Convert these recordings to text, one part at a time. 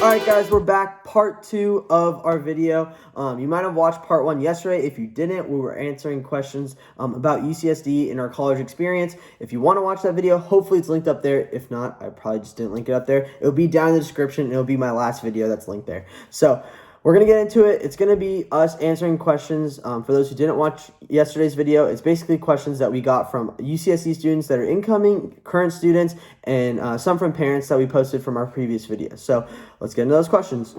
Alright guys, we're back, part 2 of our video. You might have watched part 1 yesterday. If you didn't, we were answering questions about UCSD in our college experience. If you want to watch that video, hopefully it's linked up there. If not, I probably just didn't link it up there. It'll be down in the description, and it'll be my last video that's linked there. So, we're going to get into it. It's going to be us answering questions. For those who didn't watch yesterday's video, it's basically questions that we got from UCSD students that are incoming, current students, and some from parents that we posted from our previous video. So let's get into those questions.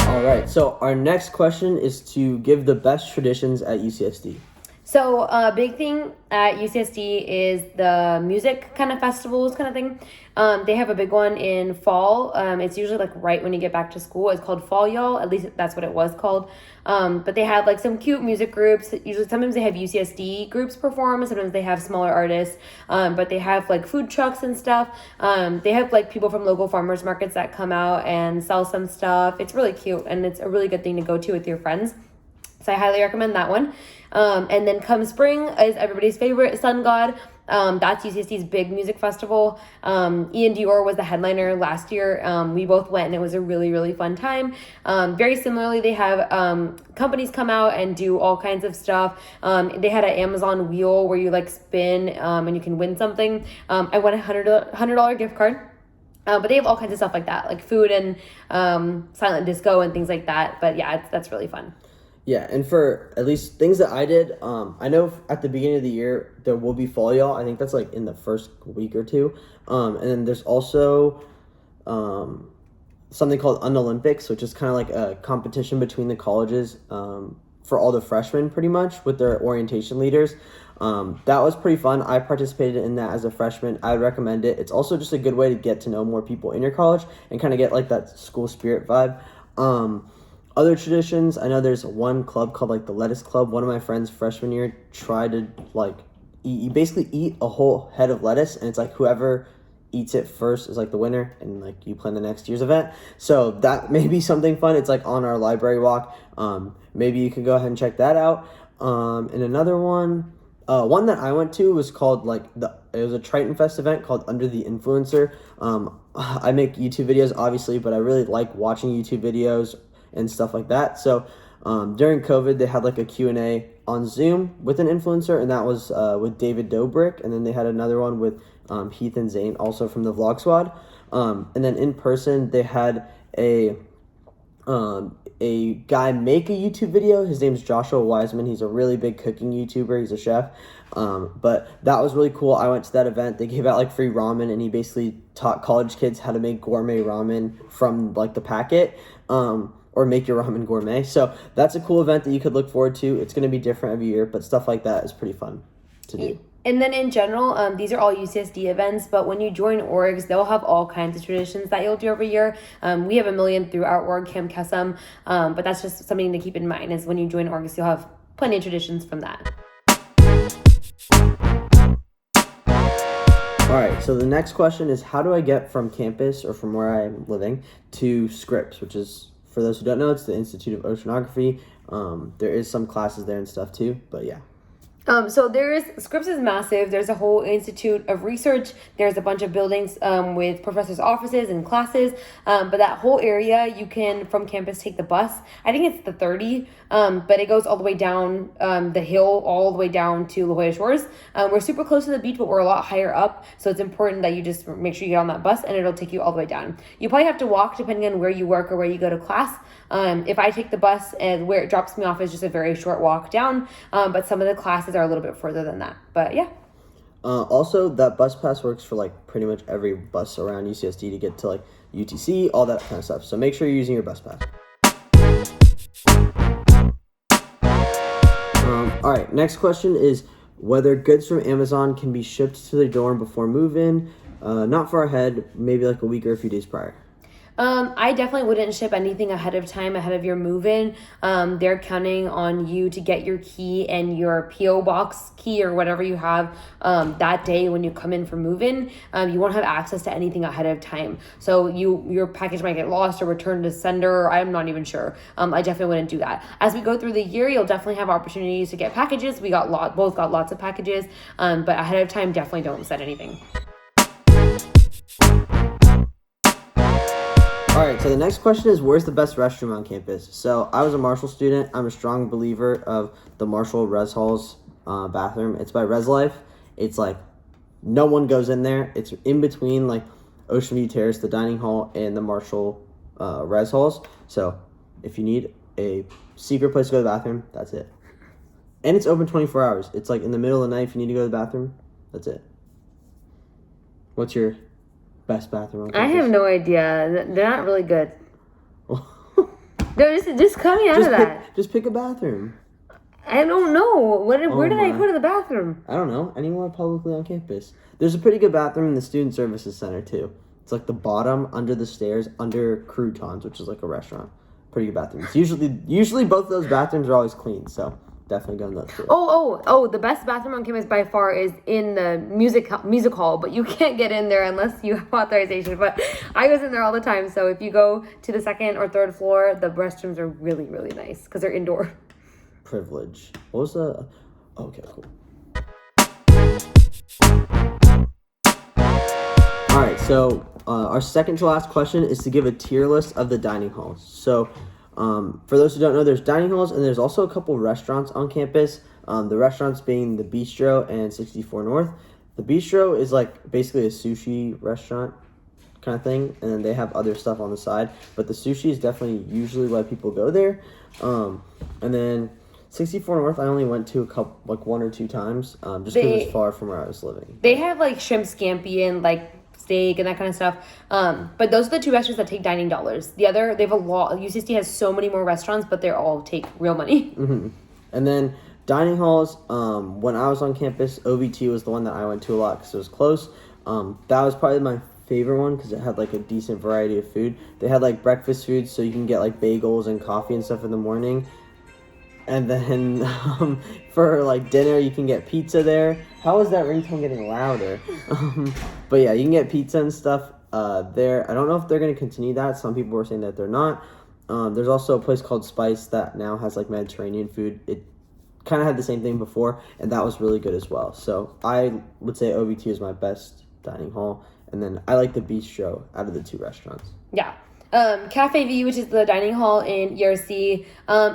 All right, so our next question is to give the best traditions at UCSD. So a big thing at UCSD is the music kind of festivals kind of thing. They have a big one in fall. It's usually like right when you get back to school. It's called Fall Y'all. At least that's what it was called. But they have like some cute music groups. Usually sometimes they have UCSD groups perform. Sometimes they have smaller artists. But they have like food trucks and stuff. They have like people from local farmers markets that come out and sell some stuff. It's really cute, and it's a really good thing to go to with your friends. So I highly recommend that one. And then come spring is everybody's favorite, Sun God. That's UCSD's big music festival. Ian Dior was the headliner last year. We both went, and it was a really, really fun time. Very similarly, they have companies come out and do all kinds of stuff. They had an Amazon wheel where you like spin and you can win something. I won a $100 gift card. But they have all kinds of stuff like that, like food and silent disco and things like that. But yeah, that's really fun. Yeah, and for at least things that I did, I know at the beginning of the year there will be Fall Y'all. I think that's like in the first week or two. And then there's also something called Unolympics, which is kind of like a competition between the colleges for all the freshmen pretty much with their orientation leaders. That was pretty fun. I participated in that as a freshman. I would recommend it. It's also just a good way to get to know more people in your college and kind of get like that school spirit vibe. Other traditions, I know there's one club called like the Lettuce Club. One of my friends freshman year tried to like you basically eat a whole head of lettuce, and it's like whoever eats it first is like the winner, and like you plan the next year's event. So that may be something fun. It's like on our library walk. Maybe you can go ahead and check that out. And another one that I went to was called it was a Triton Fest event called Under the Influencer. I make YouTube videos obviously, but I really like watching YouTube videos and stuff like that. So during COVID, they had like a Q&A on Zoom with an influencer, and that was with David Dobrik. And then they had another one with Heath and Zane, also from the Vlog Squad. And then in person, they had a guy make a YouTube video. His name's Joshua Wiseman. He's a really big cooking YouTuber. He's a chef. But that was really cool. I went to that event. They gave out like free ramen, and he basically taught college kids how to make gourmet ramen from like the packet. Or make your ramen gourmet. So that's a cool event that you could look forward to. It's going to be different every year, but stuff like that is pretty fun to do. And then in general, these are all UCSD events, but when you join orgs, they'll have all kinds of traditions that you'll do every year. We have a million through our org, Camp Kesem, but that's just something to keep in mind is when you join orgs, you'll have plenty of traditions from that. All right, so the next question is, how do I get from campus or from where I'm living to Scripps, which is, for those who don't know, it's the Institute of Oceanography. There is some classes there and stuff too, but yeah. So Scripps is massive. There's a whole institute of research. There's a bunch of buildings with professors' offices and classes. But that whole area, you can, from campus, take the bus. I think it's the 30, but it goes all the way down the hill, all the way down to La Jolla Shores. We're super close to the beach, but we're a lot higher up. So it's important that you just make sure you get on that bus, and it'll take you all the way down. You probably have to walk depending on where you work or where you go to class. If I take the bus, and where it drops me off is just a very short walk down, but some of the classes are a little bit further than that, but yeah. Also, that bus pass works for like pretty much every bus around UCSD to get to like UTC, all that kind of stuff. So make sure you're using your bus pass. All right, next question is whether goods from Amazon can be shipped to the dorm before move-in. Not far ahead, maybe like a week or a few days prior. I definitely wouldn't ship anything ahead of time, ahead of your move-in. They're counting on you to get your key and your P.O. box key or whatever you have that day when you come in for move-in. You won't have access to anything ahead of time. So your package might get lost or returned to sender. I'm not even sure. I definitely wouldn't do that. As we go through the year, you'll definitely have opportunities to get packages. We both got lots of packages, but ahead of time, definitely don't send anything. All right, so the next question is, where's the best restroom on campus? So I was a Marshall student. I'm a strong believer of the Marshall Res Halls bathroom. It's by Res Life. It's like no one goes in there. It's in between like Ocean View Terrace, the dining hall, and the Marshall Res Halls. So if you need a secret place to go to the bathroom, that's it. And it's open 24 hours. It's like in the middle of the night if you need to go to the bathroom, that's it. What's your best bathroom on I campus? have no idea. They're not really good. No, just cut me out of that. Just pick a bathroom. I don't know. Where did I my. go to the bathroom? I don't know. Anywhere publicly on campus. There's a pretty good bathroom in the Student Services Center, too. It's like the bottom, under the stairs, under Croutons, which is like a restaurant. Pretty good bathrooms. Usually both of those bathrooms are always clean, so definitely go in those two. Oh, the best bathroom on campus by far is in the music hall, but you can't get in there unless you have authorization. But I was in there all the time, so if you go to the second or third floor, the restrooms are really, really nice because they're indoor. Privilege. What was the... Okay, cool. Alright, so our second to last question is to give a tier list of the dining halls. So, for those who don't know, there's dining halls and there's also a couple restaurants on campus. The restaurants being the Bistro and 64 North. The Bistro is like basically a sushi restaurant kind of thing, and then they have other stuff on the side. But the sushi is definitely usually why people go there. And then 64 North, I only went to one or two times, just because it's far from where I was living. They have like shrimp scampi and like steak and that kind of stuff. But those are the two restaurants that take dining dollars. They have a lot. UCSD has so many more restaurants, but they all take real money. Mm-hmm. And then dining halls, when I was on campus, OVT was the one that I went to a lot because it was close. That was probably my favorite one because it had like a decent variety of food. They had like breakfast food, so you can get like bagels and coffee and stuff in the morning. And then for like dinner, you can get pizza there. How is that ringtone getting louder? But yeah, you can get pizza and stuff there. I don't know if they're going to continue that. Some people were saying that they're not. There's also a place called Spice that now has like Mediterranean food. It kind of had the same thing before, and that was really good as well. So I would say OVT is my best dining hall. And then I like the Bistro out of the two restaurants. Yeah. Cafe V, which is the dining hall in ERC,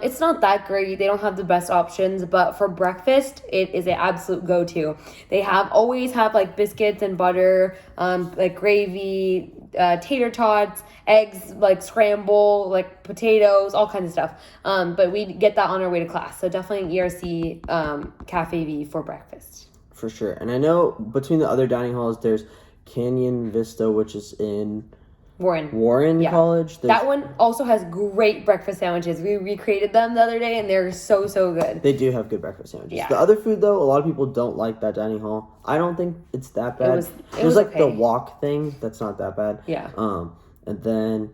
it's not that great. They don't have the best options, but for breakfast, it is an absolute go-to. They always have like biscuits and butter, like gravy, tater tots, eggs, like scramble, like potatoes, all kinds of stuff. But we get that on our way to class. So definitely ERC, Cafe V for breakfast. For sure. And I know between the other dining halls, there's Canyon Vista, which is in Warren yeah. College. That one also has great breakfast sandwiches. We recreated them the other day, and they're so good. They do have good breakfast sandwiches. Yeah. The other food, though, a lot of people don't like that dining hall. I don't think it's that bad. It was like okay. the walk thing. That's not that bad. Yeah. And then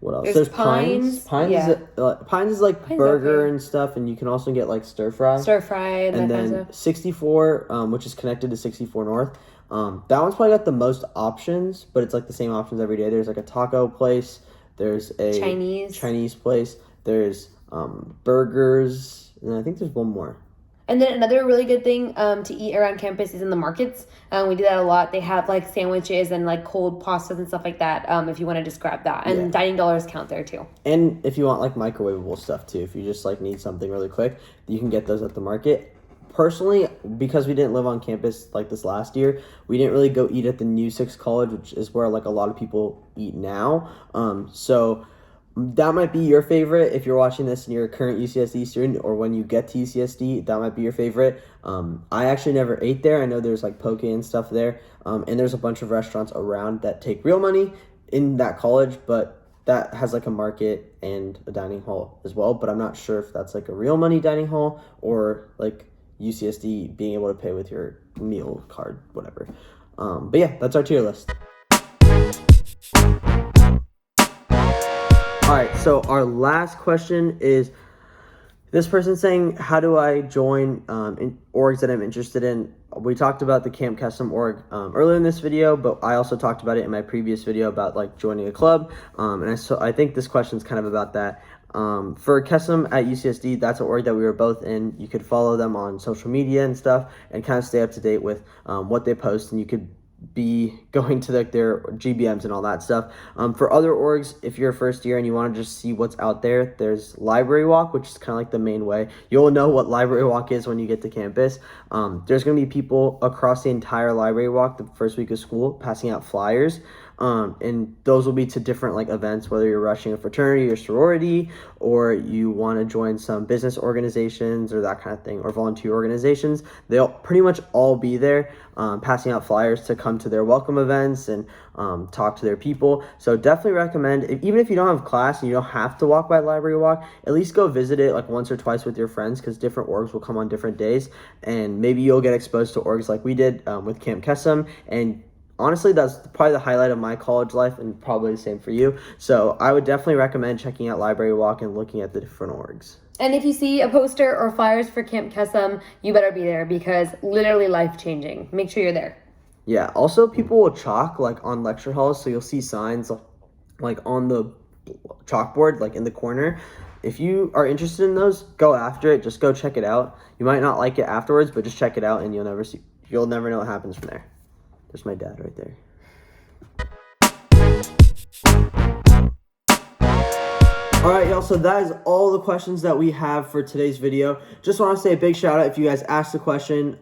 what else? There's Pines. Pines is like burger and stuff, and you can also get like stir fry. And then 64, which is connected to 64 North. That one's probably got the most options, but it's like the same options every day. There's like a taco place. There's a Chinese place. There's burgers, and I think there's one more. And then another really good thing to eat around campus is in the markets. We do that a lot. They have like sandwiches and like cold pastas and stuff like that. If you want to just grab that, and dining dollars count there too. And if you want like microwavable stuff too, if you just like need something really quick, you can get those at the market. Personally, because we didn't live on campus like this last year, we didn't really go eat at the New Six College, which is where like a lot of people eat now. So that might be your favorite if you're watching this and you're a current UCSD student, or when you get to UCSD, that might be your favorite. I actually never ate there. I know there's like poke and stuff there, and there's a bunch of restaurants around that take real money in that college, but that has like a market and a dining hall as well. But I'm not sure if that's like a real money dining hall or like UCSD being able to pay with your meal card, whatever. But yeah, that's our tier list. All right, so our last question is this person saying, how do I join in orgs that I'm interested in? We talked about the Camp Kesem org earlier in this video, but I also talked about it in my previous video about like joining a club. And I think this question is kind of about that. For Kesem at UCSD, that's an org that we were both in. You could follow them on social media and stuff and kind of stay up to date with what they post, and you could be going to their GBMs and all that stuff. For other orgs, if you're a first year and you want to just see what's out there, there's Library Walk, which is kind of like the main way. You'll know what Library Walk is when you get to campus. There's going to be people across the entire Library Walk the first week of school passing out flyers. And those will be to different like events, whether you're rushing a fraternity or sorority, or you want to join some business organizations or that kind of thing, or volunteer organizations. They'll pretty much all be there, passing out flyers to come to their welcome events and talk to their people. So definitely recommend, even if you don't have class and you don't have to walk by Library Walk, at least go visit it like once or twice with your friends, because different orgs will come on different days, and maybe you'll get exposed to orgs like we did with Camp Kesem. And honestly, that's probably the highlight of my college life, and probably the same for you. So I would definitely recommend checking out Library Walk and looking at the different orgs. And if you see a poster or flyers for Camp Kesem, you better be there, because literally life-changing. Make sure you're there. Yeah, also people will chalk like on lecture halls, so you'll see signs like on the chalkboard, like in the corner. If you are interested in those, go after it. Just go check it out. You might not like it afterwards, but just check it out and you'll never know what happens from there. There's my dad right there. All right, y'all, so that is all the questions that we have for today's video. Just want to say a big shout out if you guys asked a question.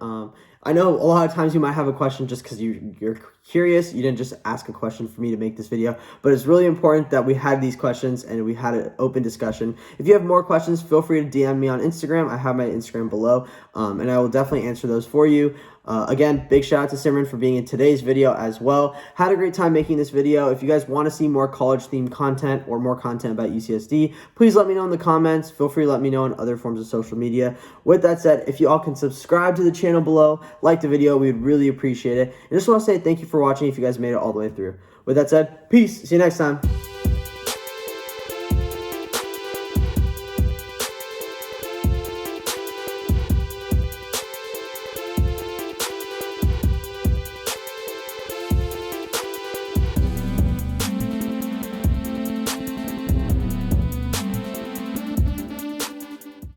I know a lot of times you might have a question just because you're curious. You didn't just ask a question for me to make this video, but it's really important that we had these questions and we had an open discussion. If you have more questions, feel free to DM me on Instagram. I have my Instagram below, and I will definitely answer those for you. Again, big shout out to Simran for being in today's video as well. Had a great time making this video. If you guys want to see more college-themed content or more content about UCSD, please let me know in the comments. Feel free to let me know on other forms of social media. With that said, if you all can subscribe to the channel below, like the video, we would really appreciate it. And just want to say thank you for watching if you guys made it all the way through. With that said, peace. See you next time.